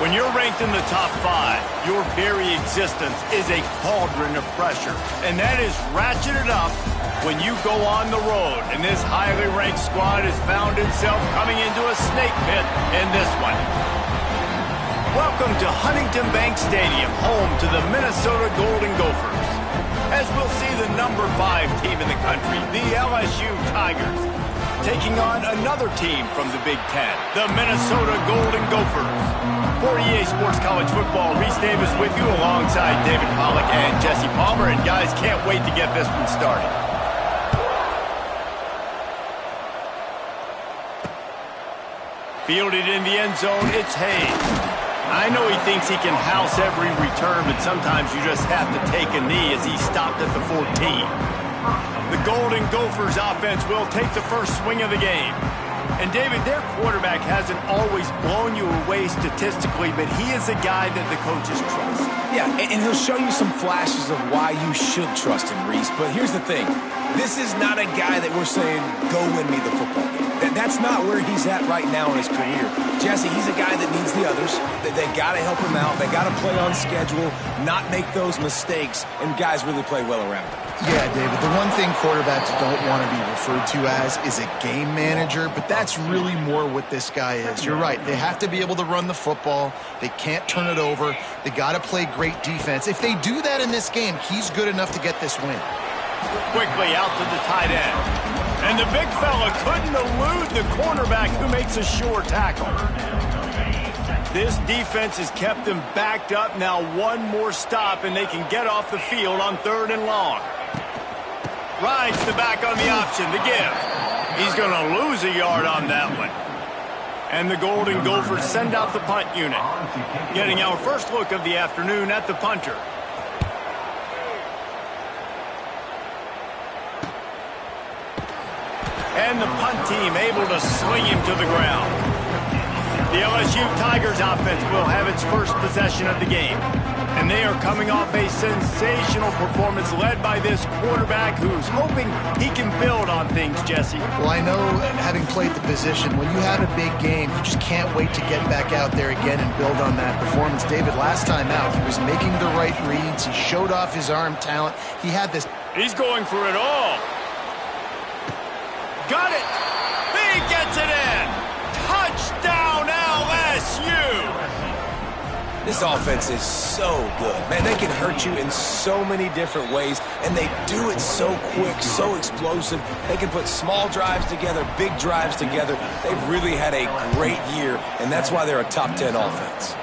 When you're ranked in the top 5, your very existence is a cauldron of pressure. And that is ratcheted up when you go on the road. And this highly ranked squad has found itself coming into a snake pit in this one. Welcome to Huntington Bank Stadium, home to the Minnesota Golden Gophers. As we'll see the number 5 team in the country, the LSU Tigers, taking on another team from the Big Ten, the Minnesota Golden Gophers. For EA Sports College Football, Reese Davis with you alongside David Pollack and Jesse Palmer. And guys, can't wait to get this one started. Fielded in the end zone, it's Hayes. I know he thinks he can house every return, but sometimes you just have to take a knee as he stopped at the 14. The Golden Gophers offense will take the first swing of the game. And David, their quarterback hasn't always blown you away statistically, but he is a guy that the coaches trust. Yeah, and he'll show you some flashes of why you should trust him, Reese. But here's the thing. This is not a guy that we're saying, go win me the football game. That's not where he's at right now in his career. Jesse, he's a guy that needs the others. They got to help him out. They got to play on schedule, not make those mistakes, and guys really play well around him. Yeah, David, the one thing quarterbacks don't want to be referred to as is a game manager, but that's really more what this guy is. You're right. They have to be able to run the football. They can't turn it over. They got to play great defense. If they do that in this game, he's good enough to get this win. Quickly out to the tight end. And the big fella couldn't elude the cornerback who makes a sure tackle. This defense has kept them backed up. Now one more stop and they can get off the field on 3rd and long. Rides the back on the option to give. He's going to lose a yard on that one. And the Golden Gophers send out the punt unit. Getting our first look of the afternoon at the punter. And the punt team able to swing him to the ground. The LSU Tigers offense will have its first possession of the game. And they are coming off a sensational performance led by this quarterback who's hoping he can build on things, Jesse. Well, I know, having played the position, when you have a big game, you just can't wait to get back out there again and build on that performance. David, last time out, he was making the right reads. He showed off his arm talent. He had this. He's going for it all. Got it. He gets it in. Touchdown, LSU. This offense is so good. Man, they can hurt you in so many different ways, and they do it so quick, so explosive. They can put small drives together, big drives together. They've really had a great year, and that's why they're a top 10 offense.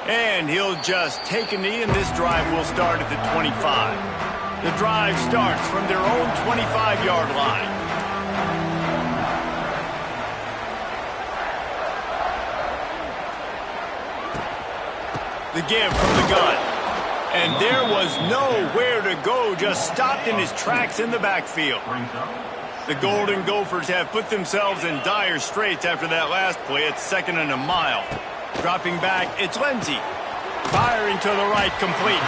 And he'll just take a knee, and this drive will start at the 25. The drive starts from their own 25-yard line. The give from the gun. And there was nowhere to go, just stopped in his tracks in the backfield. The Golden Gophers have put themselves in dire straits after that last play. It's 2nd and a mile. Dropping back, it's Lindsey. Firing to the right, complete.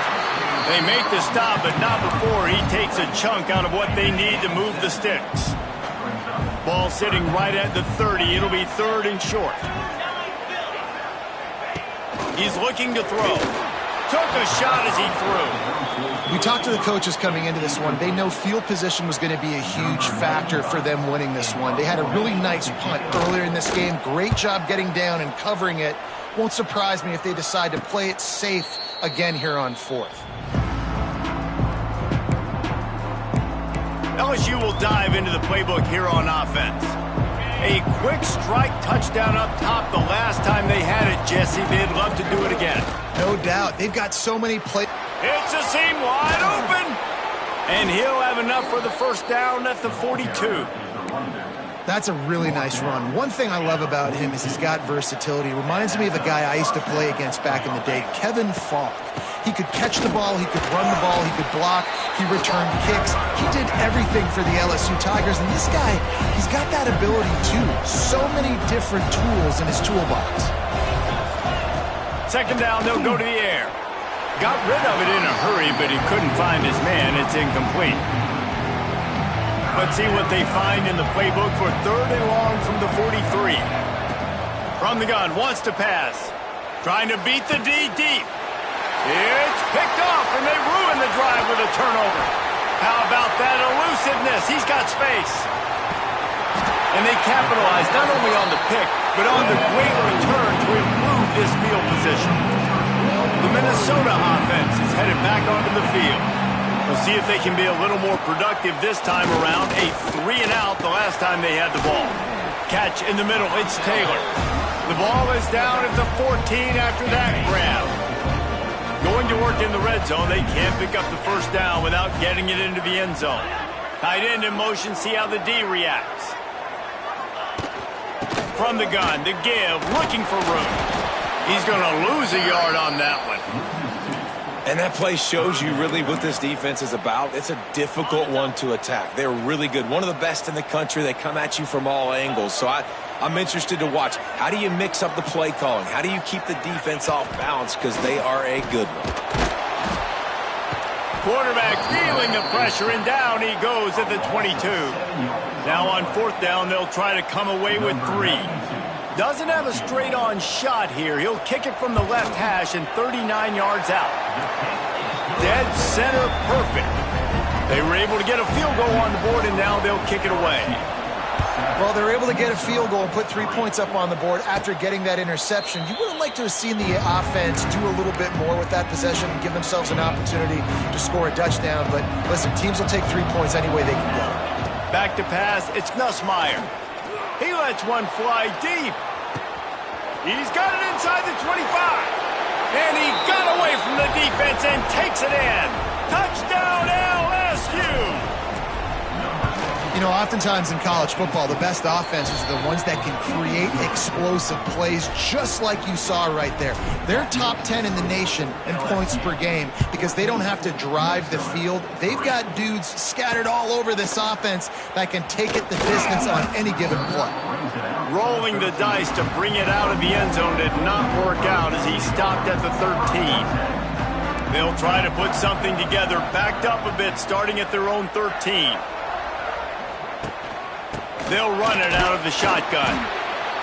They make the stop, but not before he takes a chunk out of what they need to move the sticks. Ball sitting right at the 30. It'll be 3rd and short. He's looking to throw. Took a shot as he threw. We talked to the coaches coming into this one. They know field position was going to be a huge factor for them winning this one. They had a really nice punt earlier in this game. Great job getting down and covering it. Won't surprise me if they decide to play it safe again here on 4th. LSU will dive into the playbook here on offense. A quick strike touchdown up top the last time they had it, Jesse. They'd love to do it again. No doubt. They've got so many plays. It's a seam wide open. And he'll have enough for the first down at the 42. That's a really nice run. One thing I love about him is he's got versatility. Reminds me of a guy I used to play against back in the day, Kevin Falk. He could catch the ball, he could run the ball, he could block, he returned kicks. He did everything for the LSU Tigers, and this guy, he's got that ability too. So many different tools in his toolbox. 2nd down, they'll go to the air. Got rid of it in a hurry, but he couldn't find his man. It's incomplete. Let's see what they find in the playbook for 3rd and long from the 43. From the gun, wants to pass. Trying to beat the D deep. It's picked off, and they ruin the drive with a turnover. How about that elusiveness? He's got space. And they capitalize not only on the pick, but on the great return to improve this field position. The Minnesota offense is headed back onto the field. We'll see if they can be a little more productive this time around. A 3-and-out the last time they had the ball. Catch in the middle, it's Taylor. The ball is down at the 14 after that grab. Going to work in the red zone, they can't pick up the first down without getting it into the end zone. Tight end in motion, see how the D reacts. From the gun, the give, looking for room. He's going to lose a yard on that one. And that play shows you really what this defense is about. It's a difficult one to attack. They're really good. One of the best in the country. They come at you from all angles. So I'm interested to watch. How do you mix up the play calling? How do you keep the defense off balance? Because they are a good one. Quarterback feeling the pressure, and down he goes at the 22. Now on fourth down, they'll try to come away with 3. Doesn't have a straight-on shot here. He'll kick it from the left hash and 39 yards out. Dead center perfect. They were able to get a field goal on the board, and now they'll kick it away. Well, they were able to get a field goal and put 3 points up on the board after getting that interception. You would have liked to have seen the offense do a little bit more with that possession and give themselves an opportunity to score a touchdown. But listen, teams will take 3 points any way they can go. Back to pass, it's Nussmeier. He lets one fly deep. He's got it inside the 25. And he got away from the defense and takes it in. Touchdown LSU! You know, oftentimes in college football, the best offenses are the ones that can create explosive plays, just like you saw right there. They're top 10 in the nation in points per game because they don't have to drive the field. They've got dudes scattered all over this offense that can take it the distance on any given play. Rolling the dice to bring it out of the end zone did not work out as he stopped at the 13. They'll try to put something together, backed up a bit, starting at their own 13. They'll run it out of the shotgun.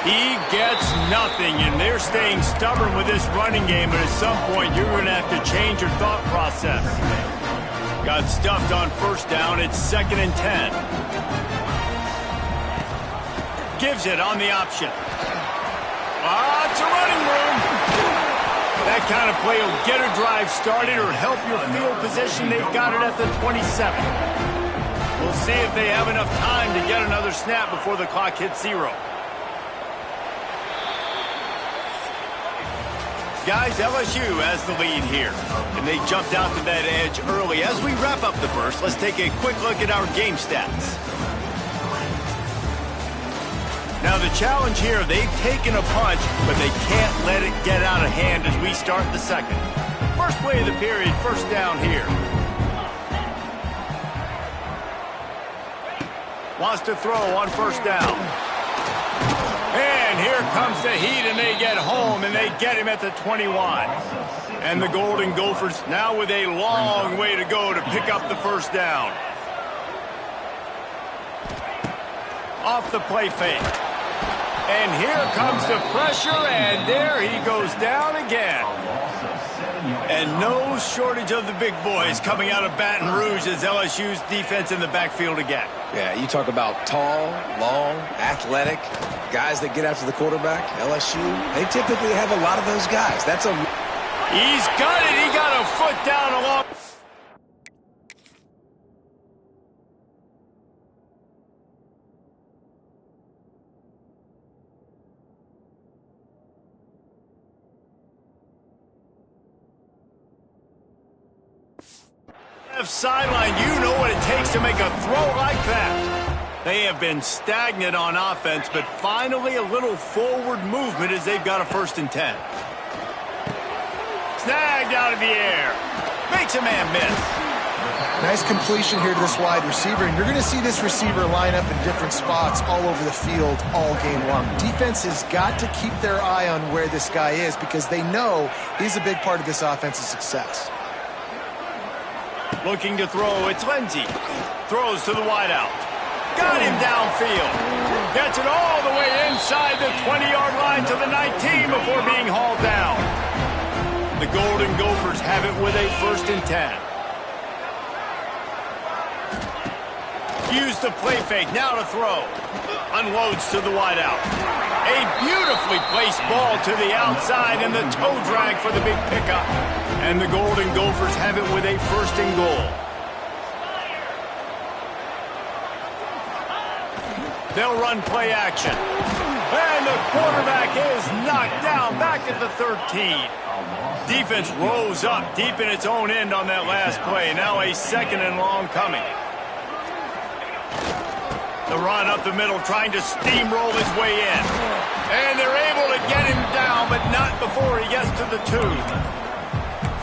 He gets nothing, and they're staying stubborn with this running game, but at some point you're going to have to change your thought process. Got stuffed on first down. It's 2nd and 10. Gives it on the option. Lots of running room. That kind of play will get a drive started or help your field position. They've got it at the 27. We'll see if they have enough time to get another snap before the clock hits 0. Guys, LSU has the lead here, and they jumped out to that edge early. As we wrap up the first, let's take a quick look at our game stats. Now the challenge here, they've taken a punch, but they can't let it get out of hand as we start the second. First play of the period, first down here. Wants to throw on first down. And here comes the heat, and they get home, and they get him at the 21. And the Golden Gophers now with a long way to go to pick up the first down. Off the play fake. And here comes the pressure, and there he goes down again. And no shortage of the big boys coming out of Baton Rouge as LSU's defense in the backfield again. Yeah, you talk about tall, long, athletic, guys that get after the quarterback. LSU, they typically have a lot of those guys. He's got it. He got a foot down along. Sideline, you know what it takes to make a throw like that. They have been stagnant on offense, but finally a little forward movement as they've got a 1st and 10. Snagged out of the air. Makes a man miss. Nice completion here to this wide receiver, and you're going to see this receiver line up in different spots all over the field all game long. Defense has got to keep their eye on where this guy is because they know he's a big part of this offense's success. Looking to throw, it's Lindsey. Throws to the wideout. Got him downfield. Gets it all the way inside the 20-yard line to the 19 before being hauled down. The Golden Gophers have it with a 1st and 10. Use the play fake, now to throw. Unloads to the wideout. A beautifully placed ball to the outside and the toe drag for the big pickup. And the Golden Gophers have it with a 1st and goal. They'll run play action. And the quarterback is knocked down back at the 13. Defense rose up deep in its own end on that last play. Now a 2nd and long coming. The run up the middle, trying to steamroll his way in. And they're able to get him down, but not before he gets to the 2.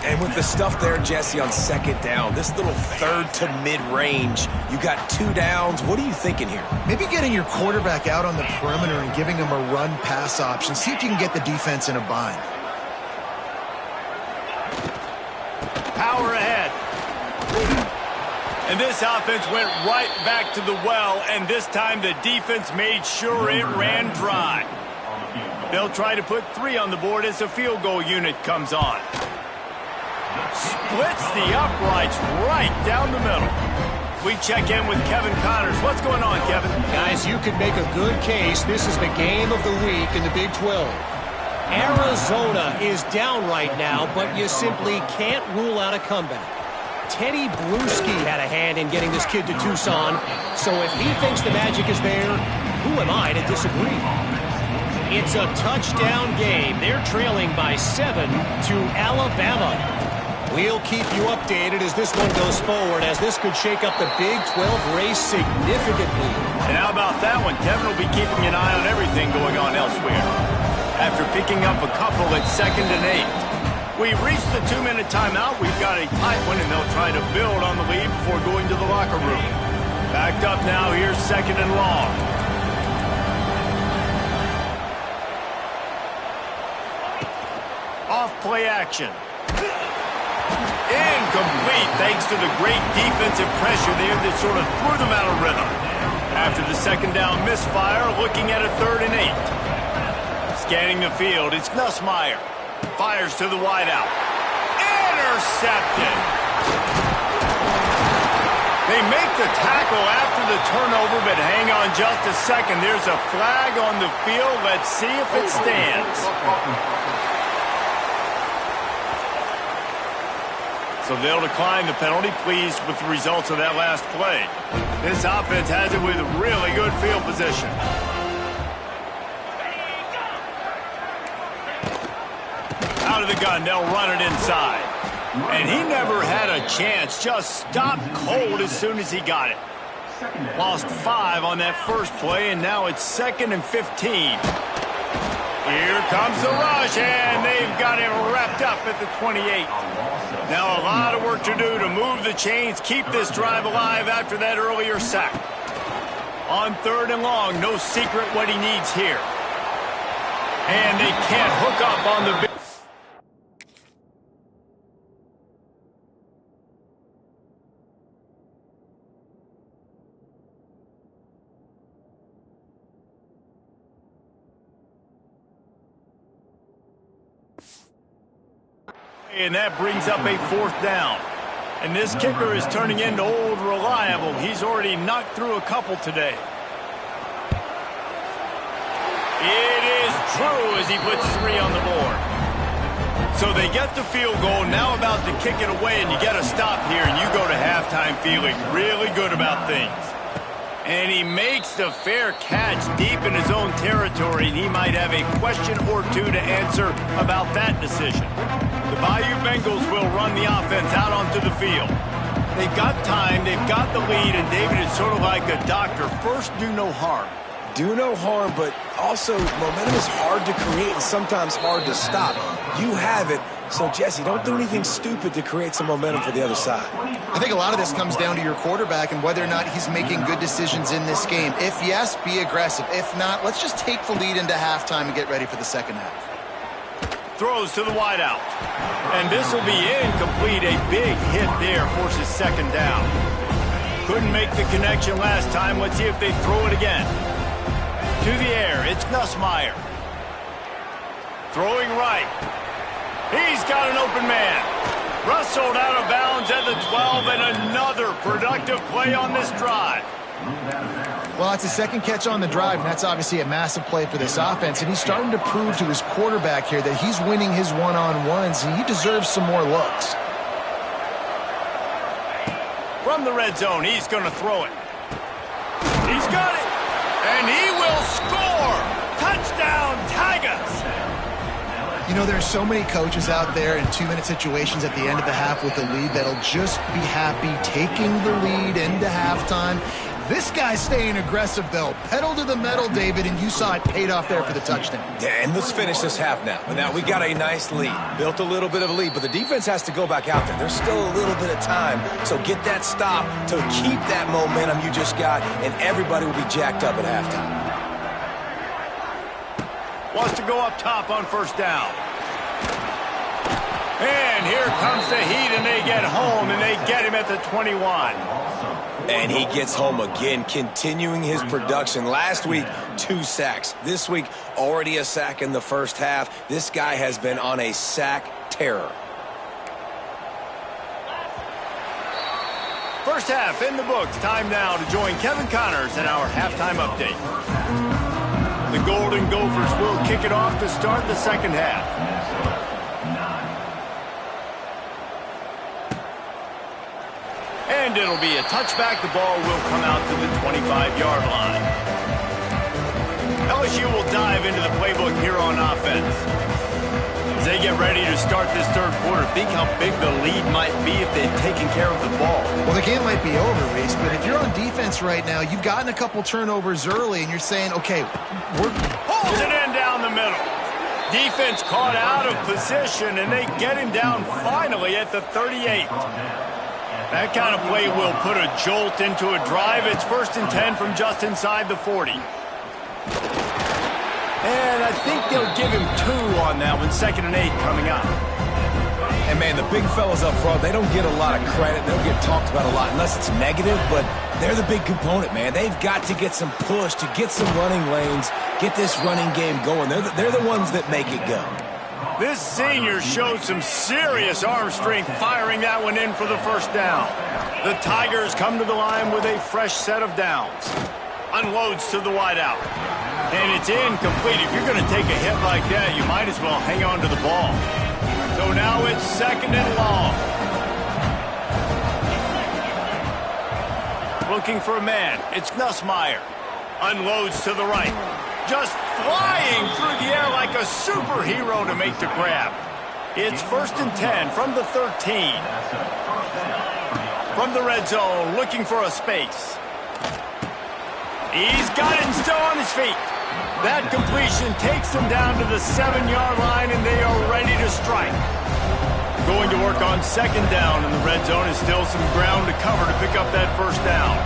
And with the stuff there, Jesse, on 2nd down, this little 3rd to mid-range, you got 2 downs. What are you thinking here? Maybe getting your quarterback out on the perimeter and giving him a run-pass option. See if you can get the defense in a bind. Power ahead. And this offense went right back to the well, and this time the defense made sure it ran dry. They'll try to put 3 on the board as the field goal unit comes on. Splits the uprights right down the middle. We check in with Kevin Connors. What's going on, Kevin? Guys, you could make a good case. This is the game of the week in the Big 12. Arizona is down right now, but you simply can't rule out a comeback. Teddy Bruschi had a hand in getting this kid to Tucson, so if he thinks the magic is there, who am I to disagree? It's a touchdown game. They're trailing by 7 to Alabama. We'll keep you updated as this one goes forward, as this could shake up the Big 12 race significantly. And how about that one? Kevin will be keeping an eye on everything going on elsewhere. After picking up a couple at 2nd and 8. We've reached the 2-minute timeout. We've got a tight one, and they'll try to build on the lead before going to the locker room. Backed up now. Here's 2nd and long. Off play action. Incomplete thanks to the great defensive pressure there that sort of threw them out of rhythm. After the 2nd down misfire, looking at a 3rd and 8. Scanning the field, it's Nussmeier. Fires to the wideout. Intercepted. They make the tackle after the turnover, but hang on just a second. There's a flag on the field. Let's see if it stands. So they'll decline the penalty, pleased with the results of that last play. This offense has it with really good field position. Out of the gun, they'll run it inside. And he never had a chance, just stopped cold as soon as he got it. Lost 5 on that first play, and now it's 2nd and 15. Here comes the rush, and they've got him wrapped up at the 28. Now a lot of work to do to move the chains, keep this drive alive after that earlier sack. On 3rd and long, no secret what he needs here. And they can't hook up on the big. And that brings up a 4th down. And this kicker is turning into old reliable. He's already knocked through a couple today. It is true as he puts 3 on the board. So they get the field goal, now about to kick it away, and you get a stop here, and you go to halftime feeling really good about things. And he makes the fair catch deep in his own territory, and he might have a question or 2 to answer about that decision. The Bayou Bengals will run the offense out onto the field. They've got time, they've got the lead, and David is sort of like a doctor. First, do no harm. Do no harm, but also momentum is hard to create and sometimes hard to stop. You have it, so Jesse, don't do anything stupid to create some momentum for the other side. I think a lot of this comes down to your quarterback and whether or not he's making good decisions in this game. If yes, be aggressive. If not, let's just take the lead into halftime and get ready for the second half. Throws to the wideout. And this will be incomplete. A big hit there forces 2nd down. Couldn't make the connection last time. Let's see if they throw it again. To the air, it's Nussmeier. Throwing right. He's got an open man. Rustled out of bounds at the 12, and another productive play on this drive. Well, that's a second catch on the drive, and that's obviously a massive play for this offense. And he's starting to prove to his quarterback here that he's winning his one-on-ones, and he deserves some more looks. From the red zone, he's going to throw it. He's got it, and he will score. Touchdown, Tigers. You know, there's so many coaches out there in 2-minute situations at the end of the half with the lead that'll just be happy taking the lead into halftime. This guy's staying aggressive, though. Pedal to the metal, David, and you saw it paid off there for the touchdown. Yeah, and let's finish this half now. Now, we got a nice lead. Built a little bit of a lead, but the defense has to go back out there. There's still a little bit of time, so get that stop to keep that momentum you just got, and everybody will be jacked up at halftime. Wants to go up top on first down. And here comes the Heat, and they get home, and they get him at the 21. And he gets home again, continuing his production. Last week, 2 sacks. This week, already a sack in the first half. This guy has been on a sack terror. First half in the books. Time now to join Kevin Connors in our halftime update. The Golden Gophers will kick it off to start the second half. And it'll be a touchback. The ball will come out to the 25-yard line. LSU will dive into the playbook here on offense. As they get ready to start this third quarter, think how big the lead might be if they've taken care of the ball. Well, the game might be over, Reese, but if you're on defense right now, you've gotten a couple turnovers early, and you're saying, okay, we're... Pulls it in down the middle. Defense caught out of position, and they get him down finally at the 38. That kind of play will put a jolt into a drive. It's 1st and 10 from just inside the 40. And I think they'll give him 2 on that one. 2nd and 8 coming up. And, man, the big fellas up front, they don't get a lot of credit. They don't get talked about a lot unless it's negative, but they're the big component, man. They've got to get some push, to get some running lanes, get this running game going. They're the ones that make it go. This senior showed some serious arm strength firing that one in for the first down. The Tigers come to the line with a fresh set of downs. Unloads to the wideout. And it's incomplete. If you're going to take a hit like that, you might as well hang on to the ball. So now it's 2nd and long. Looking for a man. It's Nussmeier. Unloads to the right. Just flying through the air like a superhero to make the grab. It's 1st and 10 from the 13. From the red zone, looking for a space. He's got it and still on his feet. That completion takes them down to the 7-yard line, and they are ready to strike. Going to work on 2nd down in the red zone. Is still some ground to cover to pick up that first down.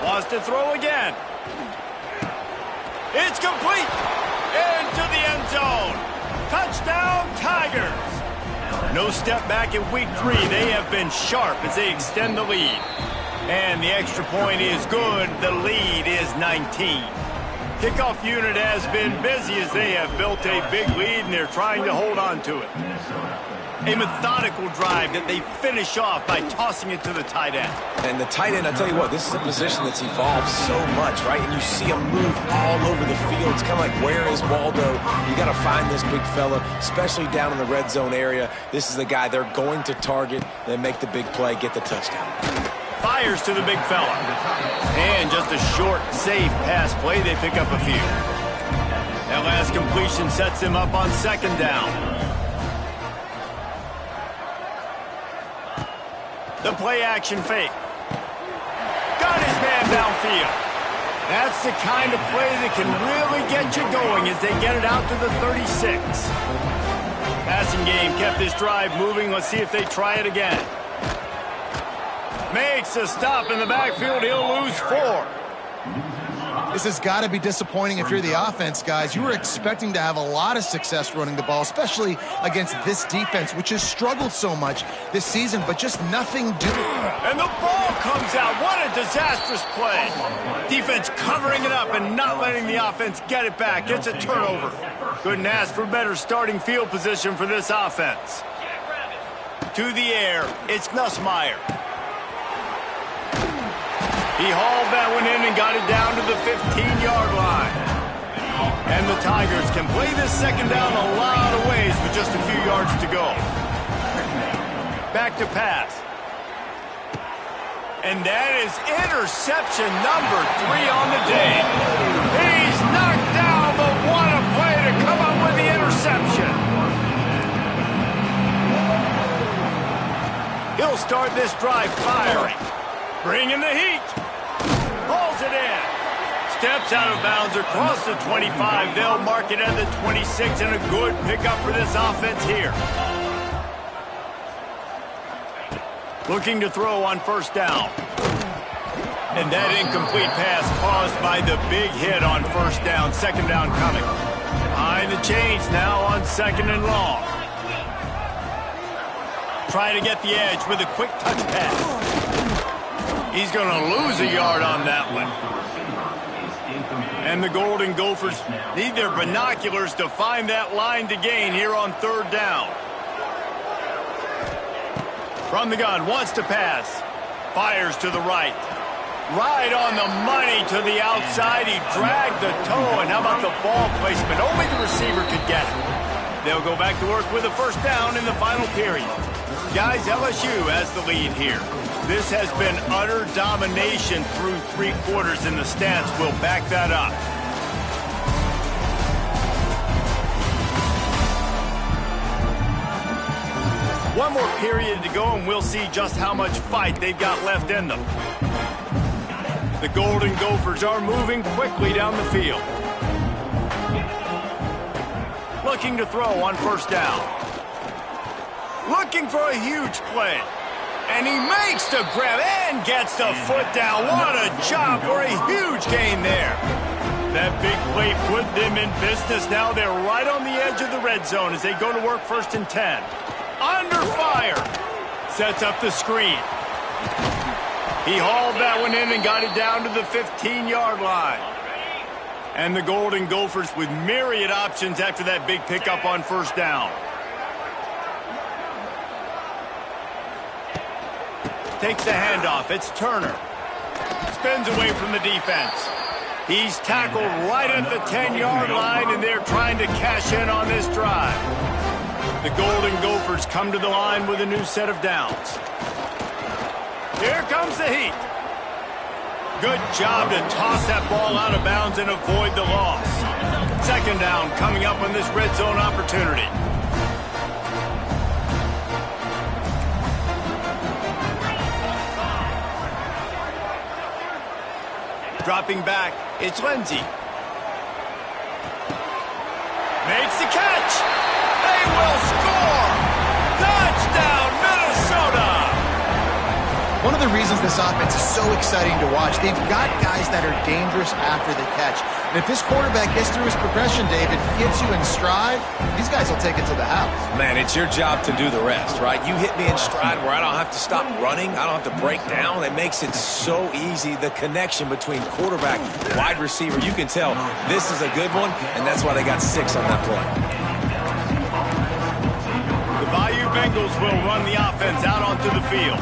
Wants to throw again. It's complete. Into the end zone. Touchdown, Tigers. No step back in week 3. They have been sharp as they extend the lead. And the extra point is good. The lead is 19. Kickoff unit has been busy as they have built a big lead, and they're trying to hold on to it. A methodical drive that they finish off by tossing it to the tight end. And the tight end, I tell you what, this is a position that's evolved so much, right? And you see him move all over the field. It's kind of like, where is Waldo? You got to find this big fella, especially down in the red zone area. This is the guy they're going to target. They make the big play, get the touchdown. Fires to the big fella. And just a short, safe pass play. They pick up a few. That last completion sets them up on 2nd down. The play action fake. Got his man downfield. That's the kind of play that can really get you going as they get it out to the 36. Passing game kept this drive moving. Let's see if they try it again. Makes a stop in the backfield. He'll lose 4. This has got to be disappointing if you're the offense, guys. You were expecting to have a lot of success running the ball, especially against this defense, which has struggled so much this season, but just nothing doing. And the ball comes out. What a disastrous play. Defense covering it up and not letting the offense get it back. It's a turnover. Couldn't ask for better starting field position for this offense. To the air, it's Nussmeier. He hauled that one in and got it down to the 15-yard line. And the Tigers can play this second down a lot of ways with just a few yards to go. Back to pass. And that is interception number 3 on the day. He's knocked down, but what a play to come up with the interception. He'll start this drive firing. Bringing the heat. Pulls it in. Steps out of bounds across the 25. They'll mark it at the 26, and a good pickup for this offense here. Looking to throw on first down. And that incomplete pass caused by the big hit on first down. Second down coming. Behind the chains now on second and long. Trying to get the edge with a quick touch pass. He's going to lose a yard on that one. And the Golden Gophers need their binoculars to find that line to gain here on third down. From the gun, wants to pass. Fires to the right. Right on the money to the outside. He dragged the toe, and how about the ball placement? Only the receiver could get it. They'll go back to work with a first down in the final period. Guys, LSU has the lead here. This has been utter domination through 3 quarters, and the stats will back that up. One more period to go, and we'll see just how much fight they've got left in them. The Golden Gophers are moving quickly down the field. Looking to throw on first down. Looking for a huge play. And he makes the grab and gets the foot down. What a job for a huge gain there. That big play put them in business. Now they're right on the edge of the red zone as they go to work first and 10. Under fire. Sets up the screen. He hauled that one in and got it down to the 15-yard line. And the Golden Gophers with myriad options after that big pickup on first down. Takes the handoff. It's Turner. Spins away from the defense. He's tackled right at the 10-yard line, and they're trying to cash in on this drive. The Golden Gophers come to the line with a new set of downs. Here comes the heat. Good job to toss that ball out of bounds and avoid the loss. Second down coming up on this red zone opportunity. Dropping back, it's Lindsey. Makes the catch. They will score. Touchdown, Minnesota. One of the reasons this offense is so exciting to watch, they've got guys that are dangerous after the catch. And if this quarterback gets through his progression, David, gets you in stride, these guys will take it to the house. Man, it's your job to do the rest, right? You hit me in stride where I don't have to stop running. I don't have to break down. It makes it so easy. The connection between quarterback, wide receiver, you can tell this is a good one, and that's why they got 6 on that play. The Bayou Bengals will run the offense out onto the field.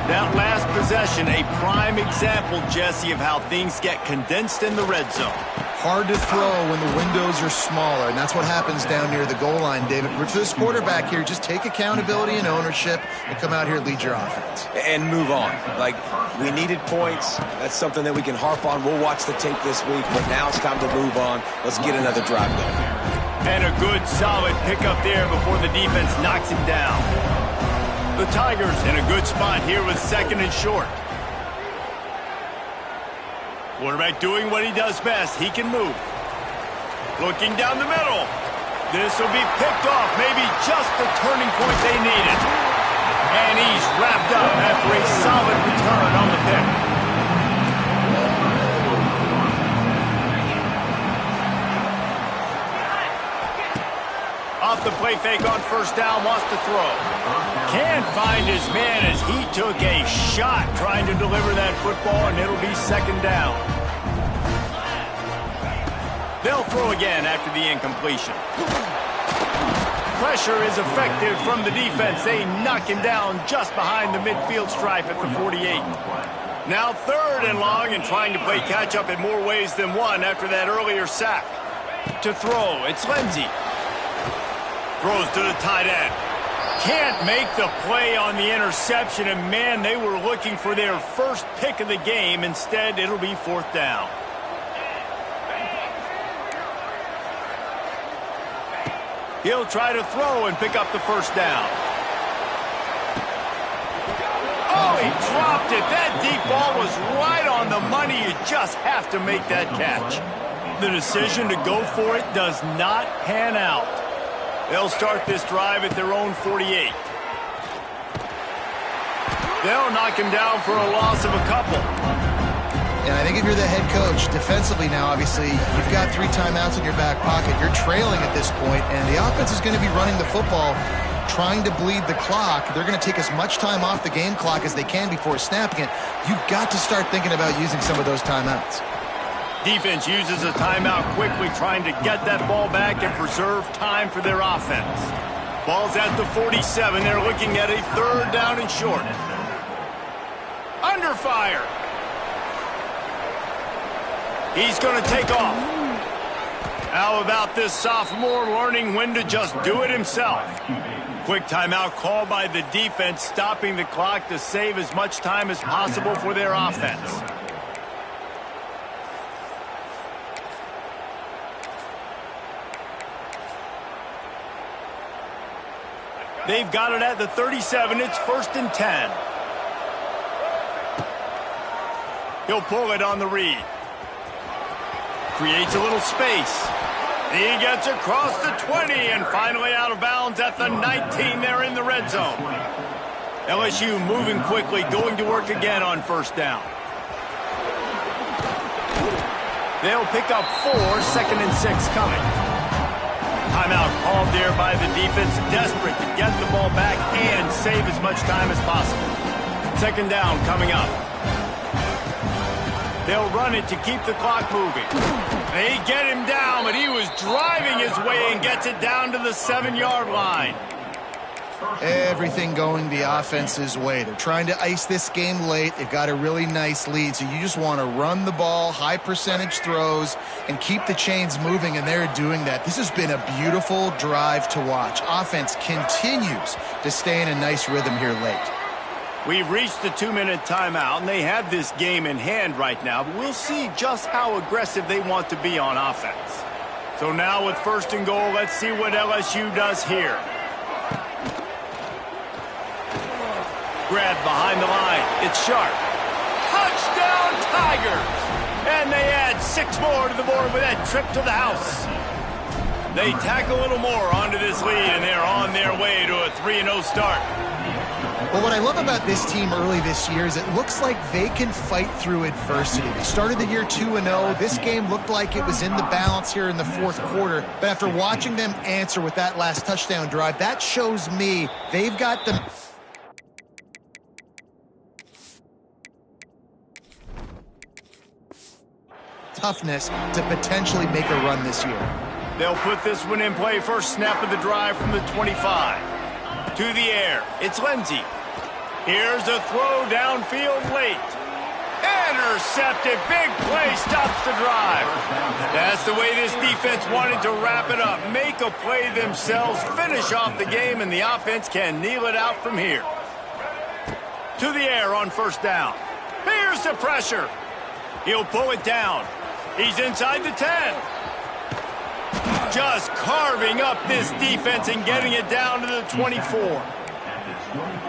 That last possession, a prime example, Jesse, of how things get condensed in the red zone. Hard to throw when the windows are smaller, and that's what happens down near the goal line, David. For this quarterback here, just take accountability and ownership and come out here and lead your offense. And move on. Like, we needed points. That's something that we can harp on. We'll watch the tape this week, but now it's time to move on. Let's get another drive going. And a good, solid pickup there before the defense knocks him down. The Tigers in a good spot here with second and short. Quarterback doing what he does best. He can move. Looking down the middle. This will be picked off. Maybe just the turning point they needed. And he's wrapped up after a solid return on the pick. Off the play fake on first down, wants to throw. Can't find his man as he took a shot trying to deliver that football, and it'll be second down. They'll throw again after the incompletion. Pressure is effective from the defense. They knock him down just behind the midfield stripe at the 48. Now third and long and trying to play catch-up in more ways than one after that earlier sack. To throw, it's Lindsey. Throws to the tight end. Can't make the play on the interception, and man, they were looking for their first pick of the game. Instead, it'll be fourth down. He'll try to throw and pick up the first down. Oh, he dropped it. That deep ball was right on the money. You just have to make that catch. The decision to go for it does not pan out. They'll start this drive at their own 48. They'll knock him down for a loss of a couple. And I think if you're the head coach, defensively now, obviously, you've got 3 timeouts in your back pocket. You're trailing at this point, and the offense is going to be running the football, trying to bleed the clock. They're going to take as much time off the game clock as they can before snapping it. You've got to start thinking about using some of those timeouts. Defense uses a timeout quickly, trying to get that ball back and preserve time for their offense. Ball's at the 47. They're looking at a third down and short. Under fire. He's going to take off. How about this sophomore learning when to just do it himself? Quick timeout call by the defense, stopping the clock to save as much time as possible for their offense. They've got it at the 37. It's 1st and 10. He'll pull it on the read. Creates a little space. He gets across the 20 and finally out of bounds at the 19. They're in the red zone. LSU moving quickly, going to work again on first down. They'll pick up 4, 2nd and 6 coming. Timeout called there by the defense, desperate to get the ball back and save as much time as possible. Second down coming up. They'll run it to keep the clock moving. They get him down, but he was driving his way and gets it down to the 7-yard line. Everything going the offense's way. They're trying to ice this game late. They've got a really nice lead, so you just want to run the ball, high percentage throws, and keep the chains moving, and they're doing that. This has been a beautiful drive to watch. Offense continues to stay in a nice rhythm here late. We've reached the 2-minute timeout, and they have this game in hand right now, but we'll see just how aggressive they want to be on offense. So now with 1st and goal, let's see what LSU does here. Grab behind the line. It's Sharp. Touchdown, Tigers! And they add 6 more to the board with that trip to the house. They tack a little more onto this lead, and they're on their way to a 3-0 start. Well, what I love about this team early this year is it looks like they can fight through adversity. They started the year 2-0. This game looked like it was in the balance here in the 4th quarter. But after watching them answer with that last touchdown drive, that shows me they've got the toughness to potentially make a run this year. They'll put this one in play. First snap of the drive from the 25. To the air. It's Lindsey. Here's a throw downfield late. Intercepted. Big play. Stops the drive. That's the way this defense wanted to wrap it up. Make a play themselves. Finish off the game, and the offense can kneel it out from here. To the air on first down. Here's the pressure. He'll pull it down. He's inside the 10. Just carving up this defense and getting it down to the 24.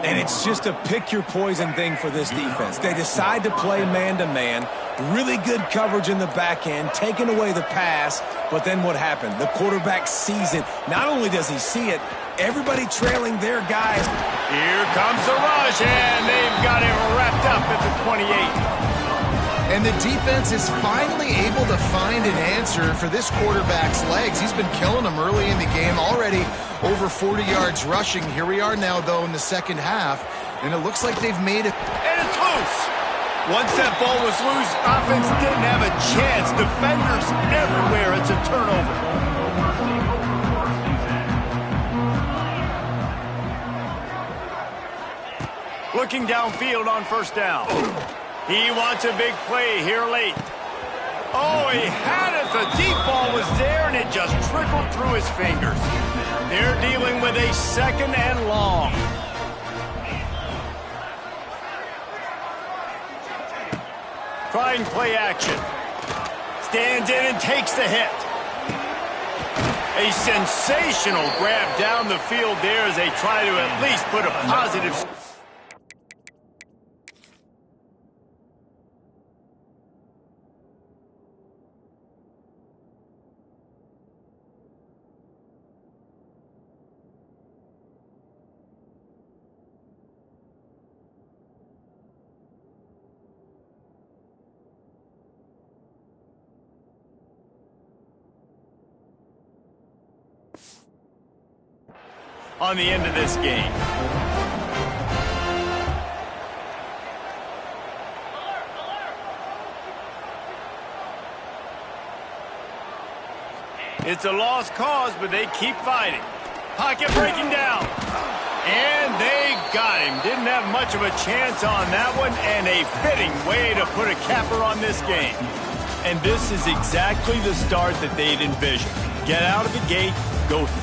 And it's just a pick-your-poison thing for this defense. They decide to play man-to-man, really good coverage in the back end, taking away the pass, but then what happened? The quarterback sees it. Not only does he see it, everybody trailing their guys. Here comes the rush, and they've got it wrapped up at the 28. And the defense is finally able to find an answer for this quarterback's legs. He's been killing them early in the game, already over 40 yards rushing. Here we are now, though, in the second half, and it looks like they've made it. And it's loose. Once that ball was loose, offense didn't have a chance. Defenders everywhere. It's a turnover. Looking downfield on first down. He wants a big play here late. Oh, he had it. The deep ball was there, and it just trickled through his fingers. They're dealing with a second and long. Trying play action. Stands in and takes the hit. A sensational grab down the field there as they try to at least put a positive... on the end of this game. It's a lost cause, but they keep fighting. Pocket breaking down. And they got him. Didn't have much of a chance on that one, and a fitting way to put a capper on this game. And this is exactly the start that they'd envisioned. Get out of the gate, go through.